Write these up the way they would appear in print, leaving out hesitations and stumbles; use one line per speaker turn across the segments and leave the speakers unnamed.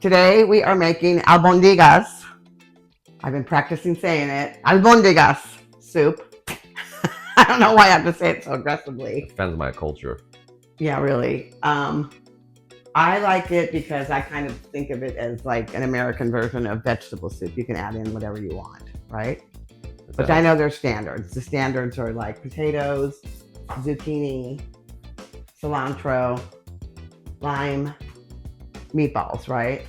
Today we are making albondigas. I've been practicing saying it. Albondigas soup. I don't know why I have to say it so aggressively.
It depends on my culture.
Yeah, really. I like it because I kind of think of it as like an American version of vegetable soup. You can add in whatever you want, right? But I know there's standards. The standards are like potatoes, zucchini, cilantro, lime, meatballs, right?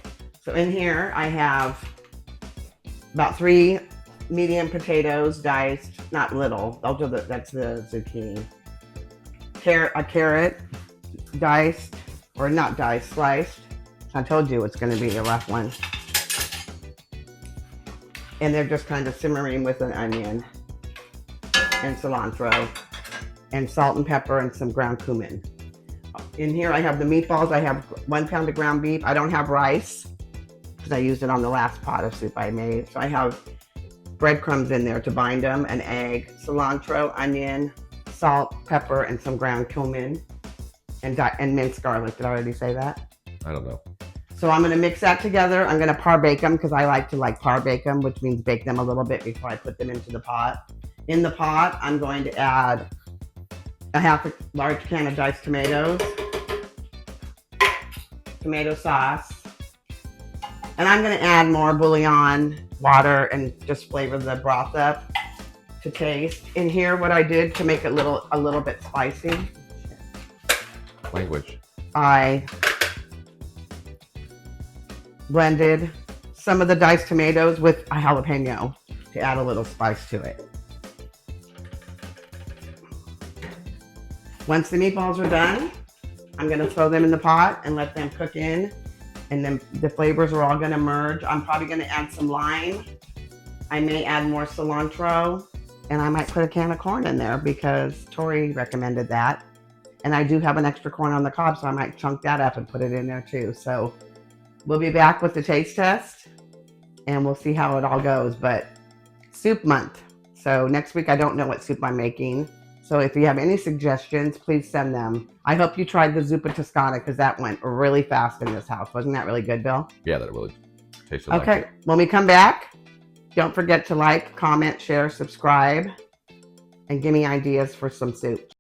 So in here I have about 3 medium potatoes diced, not little. That's the zucchini. A carrot diced, or not diced, sliced. I told you it's going to be a rough one. And they're just kind of simmering with an onion and cilantro and salt and pepper and some ground cumin. In here I have the meatballs. I have 1 pound of ground beef. I don't have rice because I used it on the last pot of soup I made. So I have breadcrumbs in there to bind them, an egg, cilantro, onion, salt, pepper, and some ground cumin, and minced garlic. Did I already say that?
I don't know.
So I'm going to mix that together. I'm going to par bake them because I like to par bake them, which means bake them a little bit before I put them into the pot. In the pot, I'm going to add a half a large can of diced tomatoes, tomato sauce, and I'm going to add more bouillon, water, and just flavor the broth up to taste. In here, what I did to make it a little bit spicy, I blended some of the diced tomatoes with a jalapeno to add a little spice to it. Once the meatballs are done, I'm going to throw them in the pot and let them cook in, and then the flavors are all going to merge. I'm probably going to add some lime. I may add more cilantro, and I might put a can of corn in there because Tori recommended that. And I do have an extra corn on the cob, so I might chunk that up and put it in there too. So we'll be back with the taste test, and we'll see how it all goes. But soup month. So next week, I don't know what soup I'm making. So if you have any suggestions, please send them. I hope you tried the zuppa Toscana because that went really fast in this house. Wasn't that really good, Bill?
Yeah, that really tasted
okay,
like it.
When we come back, don't forget to like, comment, share, subscribe, and give me ideas for some soup.